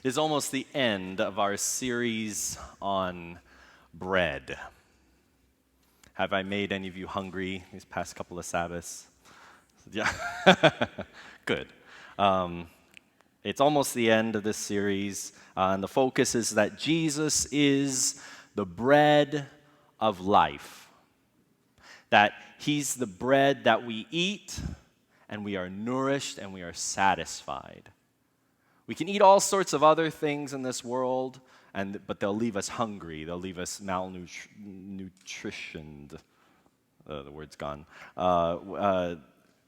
It is almost the end of our series on bread. Have I made any of you hungry these past couple of Sabbaths? Yeah, good. It's almost the end of this series, and the focus is that Jesus is the bread of life. That he's the bread that we eat, and we are nourished, and we are satisfied. We can eat all sorts of other things in this world, but they'll leave us hungry. They'll leave us malnutritioned. The word's gone. But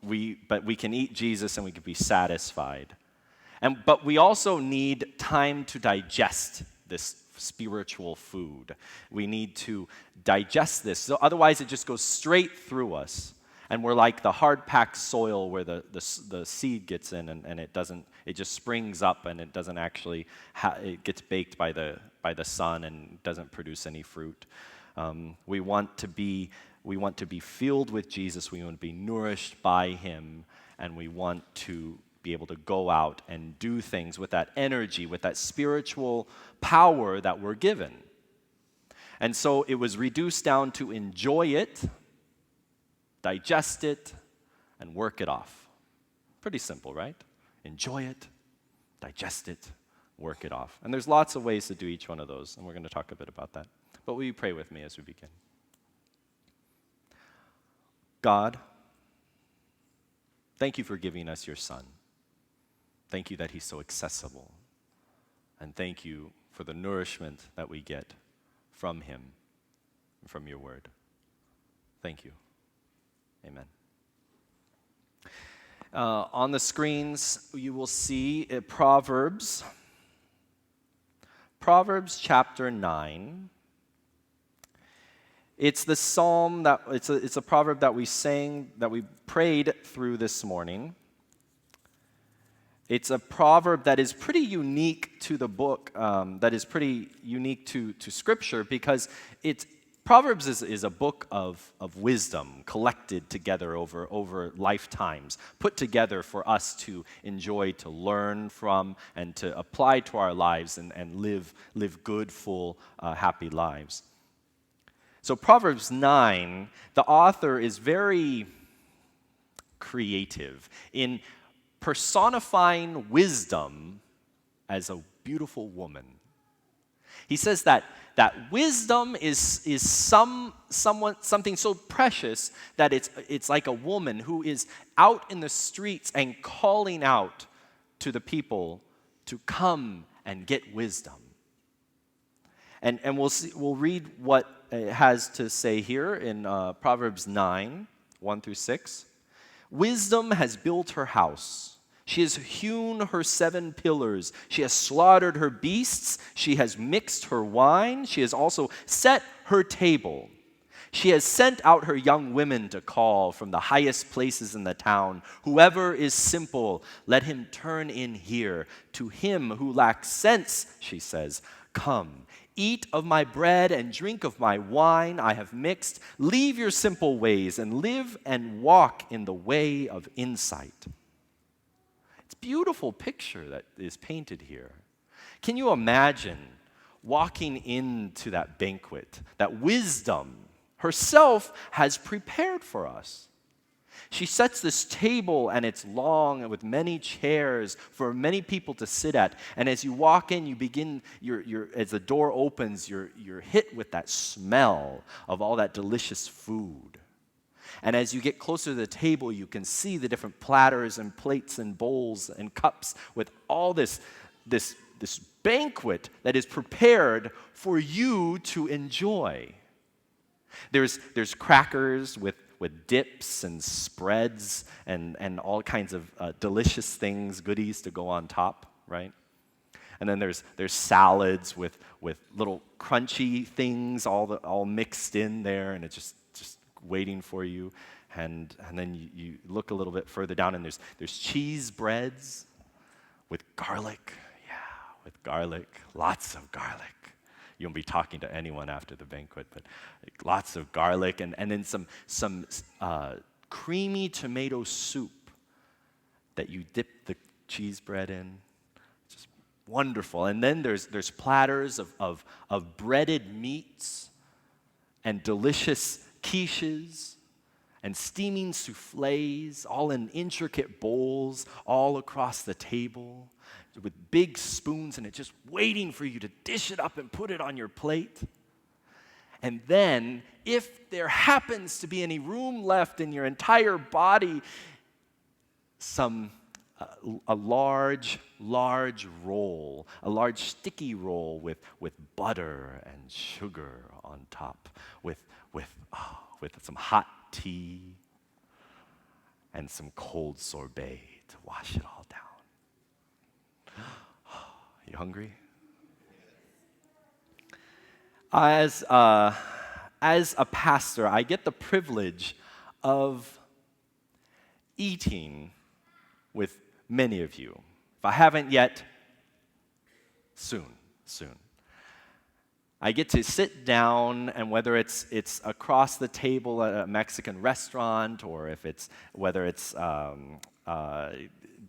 we can eat Jesus and we can be satisfied. But we also need time to digest this spiritual food. We need to digest this. So otherwise, it just goes straight through us. And we're like the hard-packed soil where the seed gets in and it just springs up and it doesn't actually, it gets baked by the sun and doesn't produce any fruit. We want to be filled with Jesus. We want to be nourished by him, and we want to be able to go out and do things with that energy, with that spiritual power that we're given. And so it was reduced down to enjoy it, digest it, and work it off. Pretty simple, right? Enjoy it, digest it, work it off. And there's lots of ways to do each one of those, and we're going to talk a bit about that. But will you pray with me as we begin? God, thank you for giving us your Son. Thank you that he's so accessible. And thank you for the nourishment that we get from him and from your word. Thank you. Amen. On the screens, you will see Proverbs chapter 9. It's the psalm it's a proverb that we sang, that we prayed through this morning. It's a proverb that is pretty unique to the book, that is pretty unique to Scripture, because Proverbs is a book of wisdom collected together over lifetimes, put together for us to enjoy, to learn from, and to apply to our lives and live good, full, happy lives. So Proverbs 9, the author is very creative in personifying wisdom as a beautiful woman. He says that wisdom is something so precious that it's like a woman who is out in the streets and calling out to the people to come and get wisdom. And we'll read what it has to say here in Proverbs 9, 1 through 6. Wisdom has built her house. She has hewn her 7 pillars. She has slaughtered her beasts. She has mixed her wine. She has also set her table. She has sent out her young women to call from the highest places in the town. Whoever is simple, let him turn in here. To him who lacks sense, she says, come. Eat of my bread and drink of my wine I have mixed. Leave your simple ways and live and walk in the way of insight. It's a beautiful picture that is painted here. Can you imagine walking into that banquet that wisdom herself has prepared for us? She sets this table, and it's long and with many chairs for many people to sit at. And as you walk in, you begin, as the door opens, you're hit with that smell of all that delicious food. And as you get closer to the table, you can see the different platters and plates and bowls and cups with all this banquet that is prepared for you to enjoy. There's crackers with dips and spreads and all kinds of delicious things, goodies to go on top, right? And then there's salads with little crunchy things all mixed in there, and it's just waiting for you. And then you look a little bit further down, and there's cheese breads with garlic. Yeah, with garlic, lots of garlic. You won't be talking to anyone after the banquet, but lots of garlic, and then some creamy tomato soup that you dip the cheese bread in. Just Wonderful. And then there's platters of breaded meats and delicious quiches and steaming soufflés, all in intricate bowls, all across the table, with big spoons, and it's just waiting for you to dish it up and put it on your plate. And then, if there happens to be any room left in your entire body, a large roll, a large sticky roll with butter and sugar on top, with some hot tea and some cold sorbet to wash it all down. You hungry? As a pastor, I get the privilege of eating with many of you. If I haven't yet, soon. I get to sit down, and whether it's across the table at a Mexican restaurant, or whether it's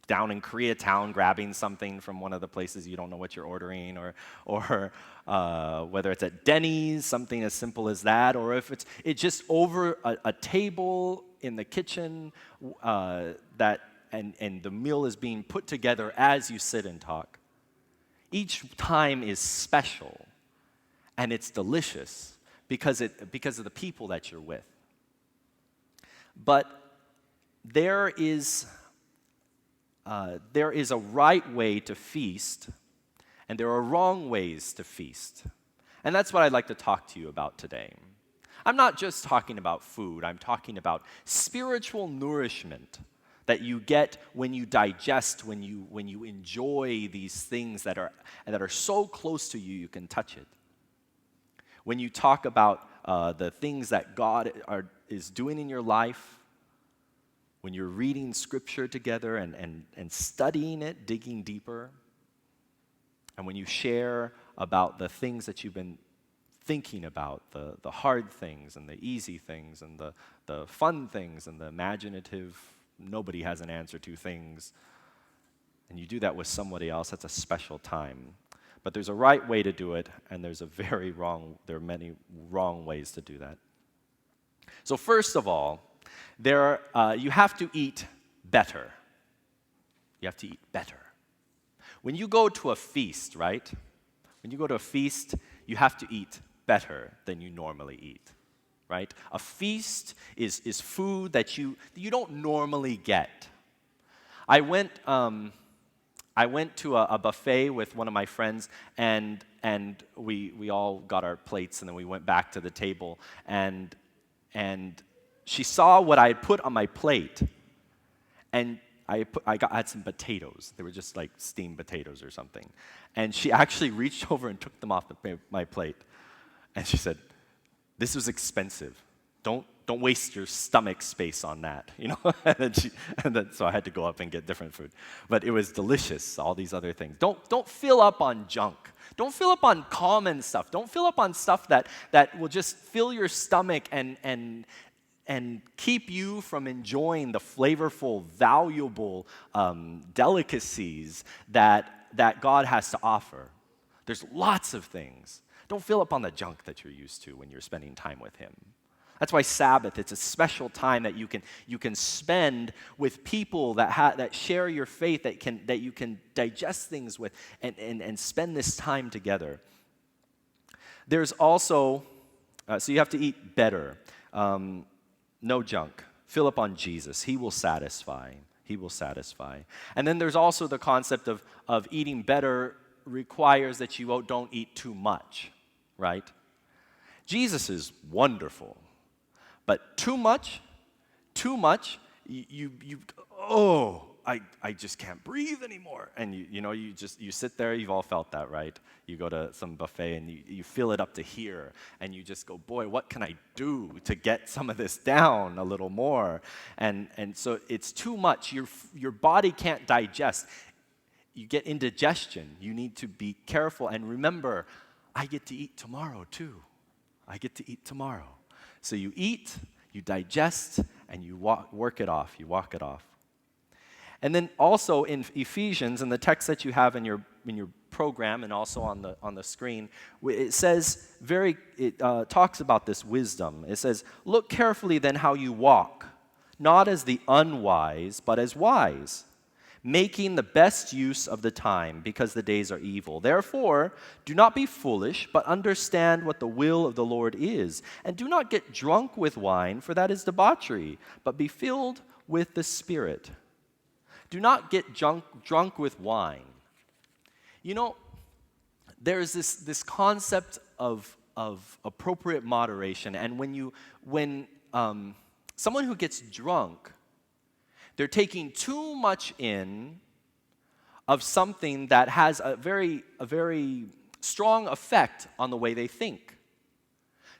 down in Koreatown grabbing something from one of the places you don't know what you're ordering, or whether it's at Denny's, something as simple as that, or if it's just over a table in the kitchen and the meal is being put together as you sit and talk. Each time is special. And it's delicious because of the people that you're with. But there is a right way to feast, and there are wrong ways to feast. And that's what I'd like to talk to you about today. I'm not just talking about food. I'm talking about spiritual nourishment that you get when you digest, when you enjoy these things that are so close to you, you can touch it. When you talk about the things that God is doing in your life, when you're reading Scripture together and studying it, digging deeper, and when you share about the things that you've been thinking about, the hard things and the easy things and the fun things and the imaginative, nobody has an answer to things, and you do that with somebody else, that's a special time. But there's a right way to do it, and there are many wrong ways to do that. So first of all, you have to eat better. You have to eat better. When you go to a feast, right? When you go to a feast, you have to eat better than you normally eat, right? A feast is food that you don't normally get. I went to a buffet with one of my friends, and we all got our plates, and then we went back to the table, and she saw what I had put on my plate, and I had some potatoes. They were just like steamed potatoes or something, and she actually reached over and took them off my plate, and she said, "This was expensive. Don't waste your stomach space on that," you know. and then so I had to go up and get different food. But it was delicious. All these other things. Don't fill up on junk. Don't fill up on common stuff. Don't fill up on stuff that will just fill your stomach and keep you from enjoying the flavorful, valuable delicacies that God has to offer. There's lots of things. Don't fill up on the junk that you're used to when you're spending time with Him. That's why Sabbath, it's a special time that you can spend with people that share your faith, that you can digest things with and spend this time together. There's also, so you have to eat better. No junk. Fill up on Jesus. He will satisfy. He will satisfy. And then there's also the concept of eating better requires that you don't eat too much, right? Jesus is wonderful. But too much, I just can't breathe anymore. And you sit there, you've all felt that, right? You go to some buffet and you fill it up to here, and you just go, boy, what can I do to get some of this down a little more? And so it's too much. Your body can't digest. You get indigestion. You need to be careful. And remember, I get to eat tomorrow too. I get to eat tomorrow. So you eat, you digest, and you walk it off. And then also in Ephesians, in the text that you have in your program and also on the screen, it says it talks about this wisdom. It says, "Look carefully then how you walk, not as the unwise, but as wise, making the best use of the time, because the days are evil. Therefore, do not be foolish, but understand what the will of the Lord is. And do not get drunk with wine, for that is debauchery, but be filled with the Spirit." Do not get drunk with wine. You know, there's this concept of appropriate moderation, and when someone who gets drunk, they're taking too much in of something that has a very strong effect on the way they think.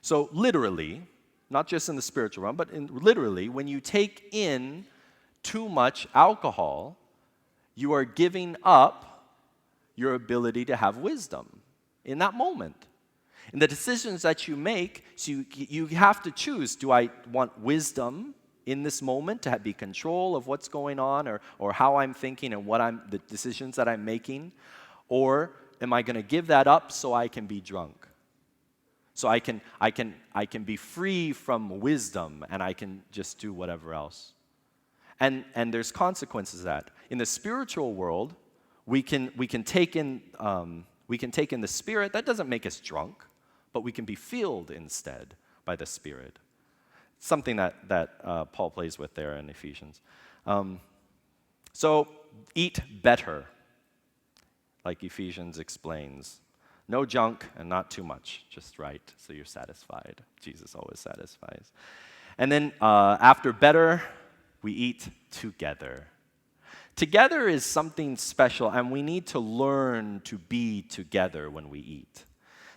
So literally, not just in the spiritual realm, but literally, when you take in too much alcohol, you are giving up your ability to have wisdom in that moment. In the decisions that you make, so you have to choose, do I want wisdom in this moment to be control of what's going on or how I'm thinking and the decisions that I'm making? Or am I going to give that up so I can be drunk? So I can be free from wisdom and I can just do whatever else. And there's consequences to that. In the spiritual world, we can take in the Spirit. That doesn't make us drunk, but we can be filled instead by the Spirit. Something that Paul plays with there in Ephesians. So eat better, like Ephesians explains. No junk and not too much, just right, so you're satisfied. Jesus always satisfies. And then after better, we eat together. Together is something special, and we need to learn to be together when we eat.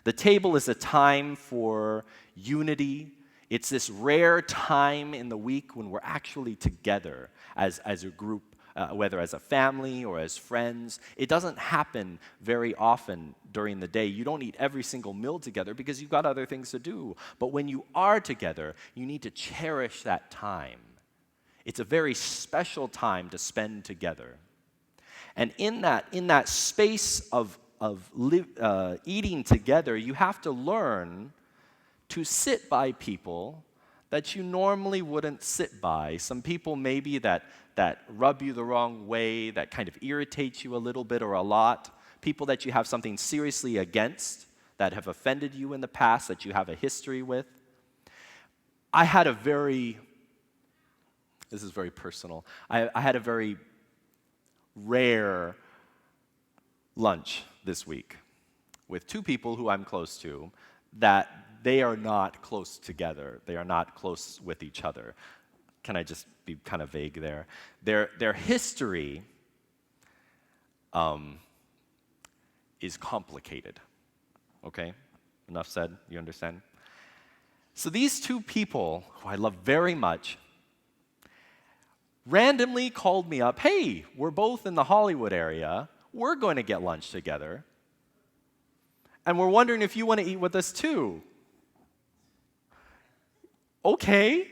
The table is a time for unity. It's this rare time in the week when we're actually together as a group, whether as a family or as friends. It doesn't happen very often during the day. You don't eat every single meal together because you've got other things to do. But when you are together, you need to cherish that time. It's a very special time to spend together. And in that space of eating together, you have to learn to sit by people that you normally wouldn't sit by. Some people maybe that rub you the wrong way, that kind of irritate you a little bit or a lot. People that you have something seriously against, that have offended you in the past, that you have a history with. This is very personal. I had a very rare lunch this week with two people who I'm close to that they are not close together. They are not close with each other. Can I just be kind of vague there? Their history is complicated. Okay? Enough said. You understand? So these two people, who I love very much, randomly called me up. Hey, we're both in the Hollywood area. We're going to get lunch together. And we're wondering if you want to eat with us too. Okay.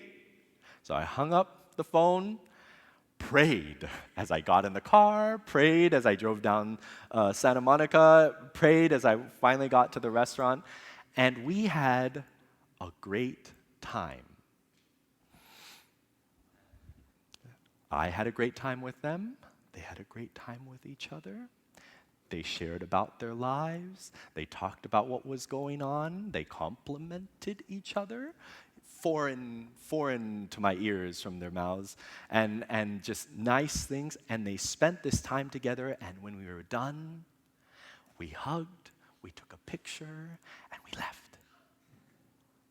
So I hung up the phone, prayed as I got in the car, prayed as I drove down Santa Monica, prayed as I finally got to the restaurant, and we had a great time. I had a great time with them. They had a great time with each other. They shared about their lives. They talked about what was going on. They complimented each other, foreign to my ears from their mouths, and just nice things. And they spent this time together, and when we were done, we hugged, we took a picture, and we left.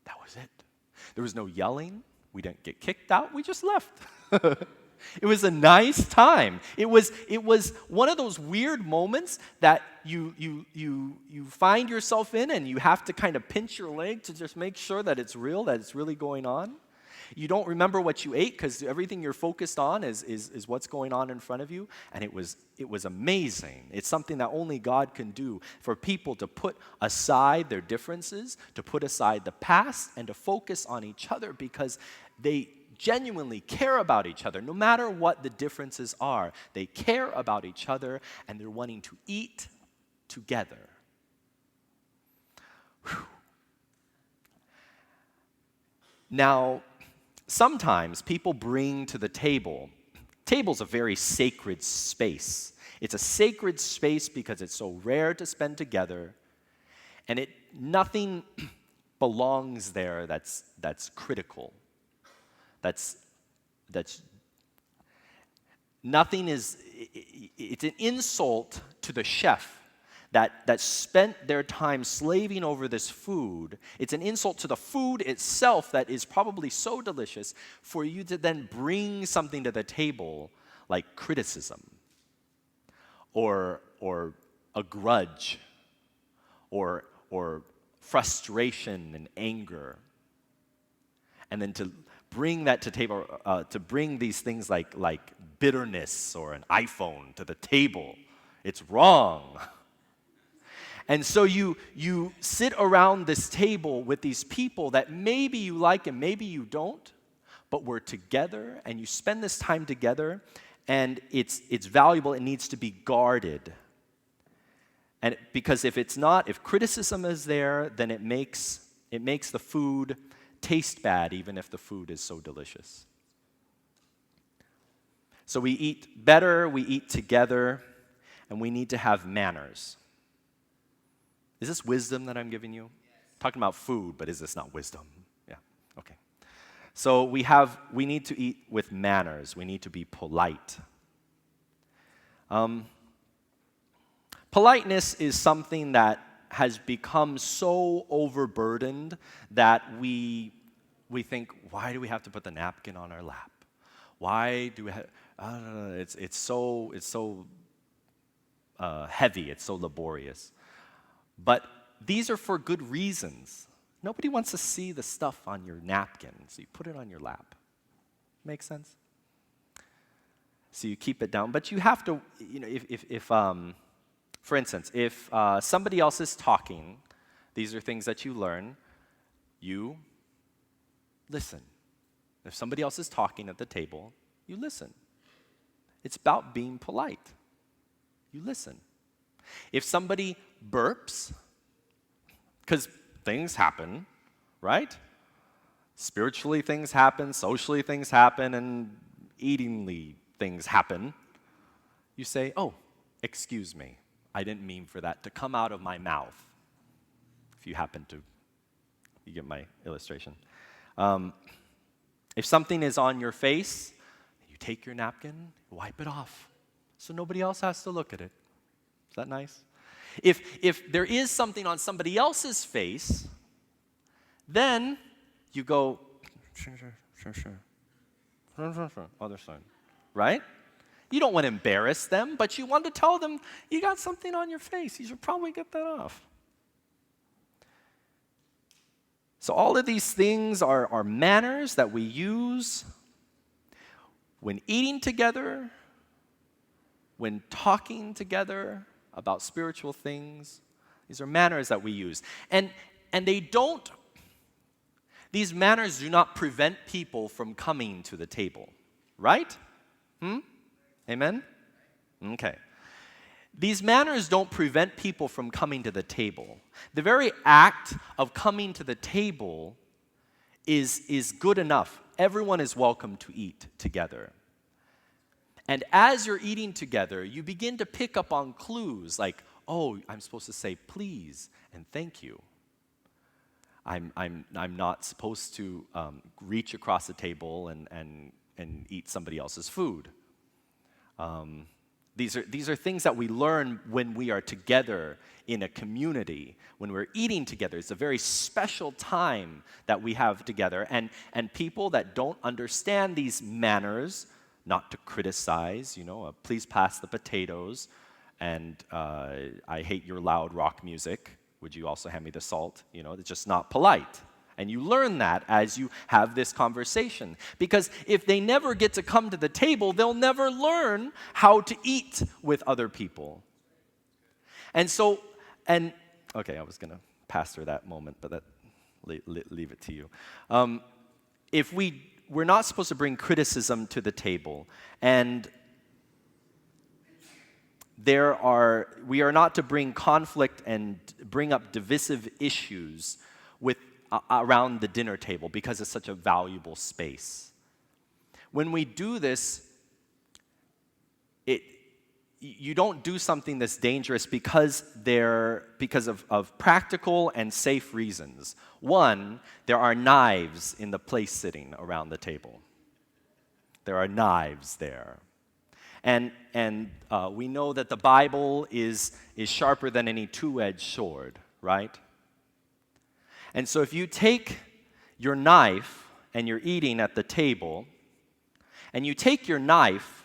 That was it. There was no yelling. We didn't get kicked out. We just left. It was a nice time. It was one of those weird moments that you find yourself in, and you have to kind of pinch your leg to just make sure that it's real, that it's really going on. You don't remember what you ate because everything you're focused on is what's going on in front of you. And it was amazing. It's something that only God can do, for people to put aside their differences, to put aside the past, and to focus on each other, because genuinely care about each other, no matter what the differences are. They care about each other, and they're wanting to eat together. Whew. Now, sometimes people bring to the table. Table's a very sacred space. It's a sacred space because it's so rare to spend together, and nothing belongs there that's critical. That's nothing is. It's an insult to the chef that spent their time slaving over this food. It's an insult to the food itself that is probably so delicious for you to then bring something to the table like criticism or a grudge or frustration and anger. And then to bring that to table, to bring these things like bitterness or an iPhone to the table, it's wrong. And so you sit around this table with these people that maybe you like and maybe you don't, but we're together and you spend this time together, and it's valuable. It needs to be guarded. And because if criticism is there, then it makes the food taste bad, even if the food is so delicious. So we eat better, we eat together, and we need to have manners. Is this wisdom that I'm giving you? Yes. Talking about food, but is this not wisdom? Yeah, okay. So we need to eat with manners. We need to be polite. Politeness is something that has become so overburdened that we think, why do we have to put the napkin on our lap? Why do we have? I don't know. It's so heavy. It's so laborious. But these are for good reasons. Nobody wants to see the stuff on your napkin, so you put it on your lap. Make sense? So you keep it down, but you have to, if for instance, if somebody else is talking, these are things that you learn, you listen. If somebody else is talking at the table, you listen. It's about being polite. You listen. If somebody burps, because things happen, right? Spiritually things happen, socially things happen, and eatingly things happen. You say, oh, excuse me. I didn't mean for that to come out of my mouth. If you get my illustration. If something is on your face, you take your napkin, wipe it off, so nobody else has to look at it. Is that nice? If there is something on somebody else's face, then you go, sure. Other side, right? You don't want to embarrass them, but you want to tell them you got something on your face. You should probably get that off. So all of these things are manners that we use when eating together, when talking together about spiritual things. These are manners that we use. And these manners do not prevent people from coming to the table, right? Amen? Okay. These manners don't prevent people from coming to the table. The very act of coming to the table is good enough. Everyone is welcome to eat together. And as you're eating together, you begin to pick up on clues like, oh, I'm supposed to say please and thank you. I'm not supposed to reach across the table and eat somebody else's food. These are things that we learn when we are together in a community, when we're eating together. It's a very special time that we have together. And people that don't understand these manners, not to criticize, please pass the potatoes, and I hate your loud rock music. Would you also hand me the salt? It's just not polite. And you learn that as you have this conversation. Because if they never get to come to the table, they'll never learn how to eat with other people. Okay, I was going to pastor that moment, but leave it to you. If we we're not supposed to bring criticism to the table. And we are not to bring conflict and bring up divisive issues around the dinner table because it's such a valuable space. When we do this, you don't do something that's dangerous because of practical and safe reasons. One, there are knives in the place sitting around the table. There are knives there. And we know that the Bible is sharper than any two-edged sword, right? And so if you take your knife and you're eating at the table, and you take your knife,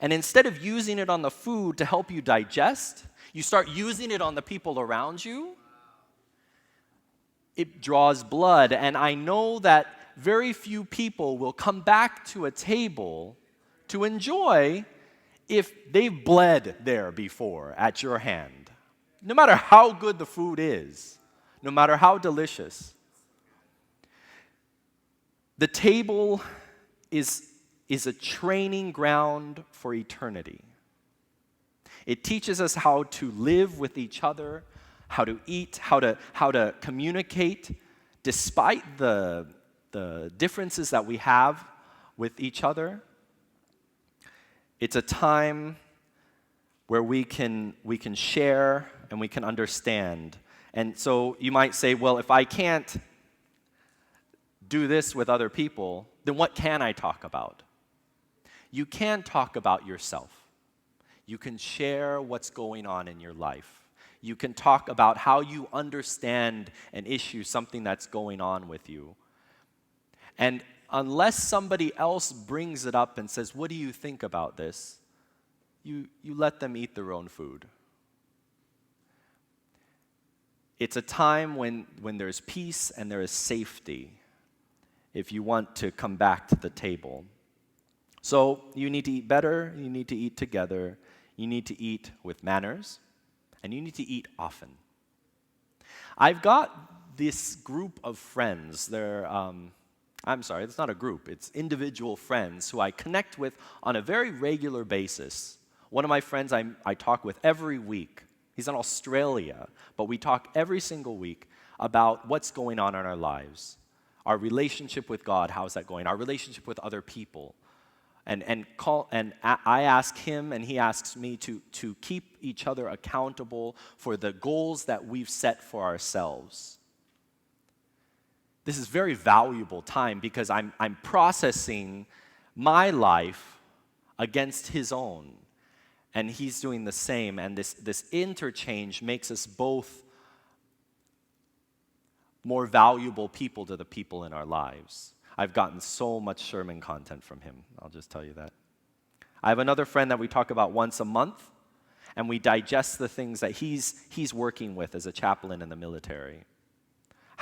and instead of using it on the food to help you digest, you start using it on the people around you, it draws blood. And I know that very few people will come back to a table to enjoy if they've bled there before at your hand. No matter how good the food is, no matter how delicious. The table is a training ground for eternity. It teaches us how to live with each other, how to eat, how to communicate, despite the differences that we have with each other. It's a time where we can share and we can understand. And so you might say, well, if I can't do this with other people, then what can I talk about? You can talk about yourself. You can share what's going on in your life. You can talk about how you understand an issue, something that's going on with you. And unless somebody else brings it up and says, what do you think about this? You let them eat their own food. It's a time when there's peace and there is safety if you want to come back to the table. So you need to eat better, you need to eat together, you need to eat with manners, and you need to eat often. I've got this group of friends. It's not a group, it's individual friends who I connect with on a very regular basis. One of my friends I talk with every week. He's in Australia, but we talk every single week about what's going on in our lives. Our relationship with God, how's that going? Our relationship with other people. And I ask him and he asks me to keep each other accountable for the goals that we've set for ourselves. This is very valuable time because I'm processing my life against his own. And he's doing the same. And this interchange makes us both more valuable people to the people in our lives. I've gotten so much sermon content from him. I'll just tell you that. I have another friend that we talk about once a month, and we digest the things that he's working with as a chaplain in the military.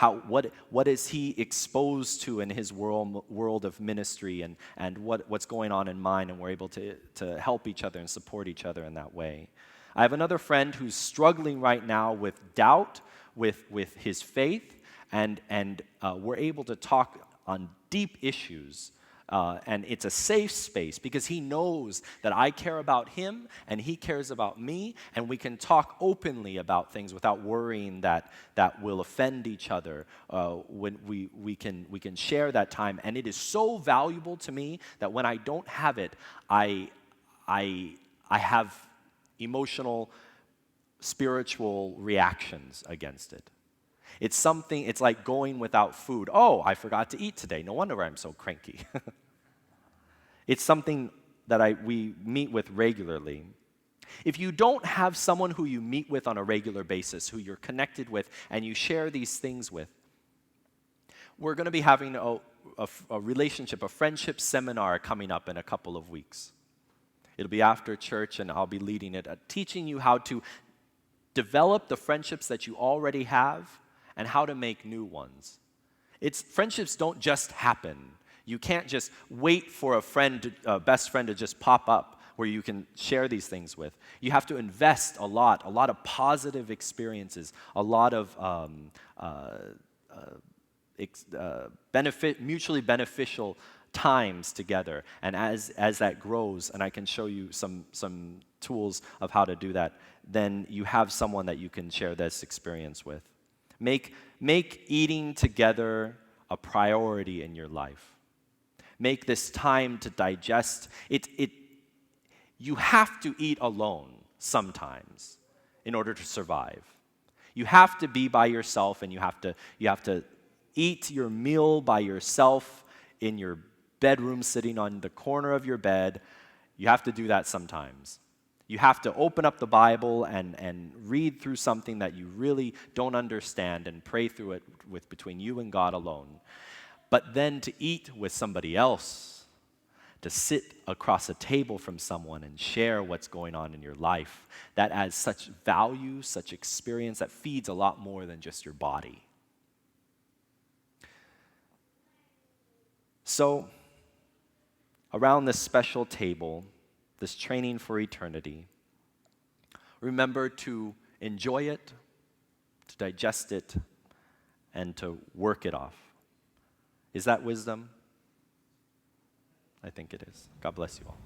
What is he exposed to in his world of ministry, and what's going on in mine, and we're able to help each other and support each other in that way. I have another friend who's struggling right now with doubt, with his faith, and we're able to talk on deep issues, and it's a safe space because he knows that I care about him and he cares about me, and we can talk openly about things without worrying that will offend each other. When we can share that time, and it is so valuable to me that when I don't have it, I have emotional, spiritual reactions against it. It's like going without food. Oh, I forgot to eat today. No wonder I'm so cranky. It's something that we meet with regularly. If you don't have someone who you meet with on a regular basis, who you're connected with, and you share these things with, we're going to be having a relationship, a friendship seminar coming up in a couple of weeks. It'll be after church, and I'll be leading it, teaching you how to develop the friendships that you already have and how to make new ones. Friendships don't just happen. You can't just wait for a best friend to just pop up where you can share these things with. You have to invest a lot of positive experiences, a lot of mutually beneficial times together. And as that grows, and I can show you some tools of how to do that, then you have someone that you can share this experience with. Make eating together a priority in your life. Make this time to digest. You have to eat alone sometimes in order to survive. You have to be by yourself, and you have to eat your meal by yourself in your bedroom, sitting on the corner of your bed. You have to do that sometimes. You have to open up the Bible and read through something that you really don't understand and pray through it between you and God alone. But then to eat with somebody else, to sit across a table from someone and share what's going on in your life, that adds such value, such experience, that feeds a lot more than just your body. So, around this special table, this training for eternity, remember to enjoy it, to digest it, and to work it off. Is that wisdom? I think it is. God bless you all.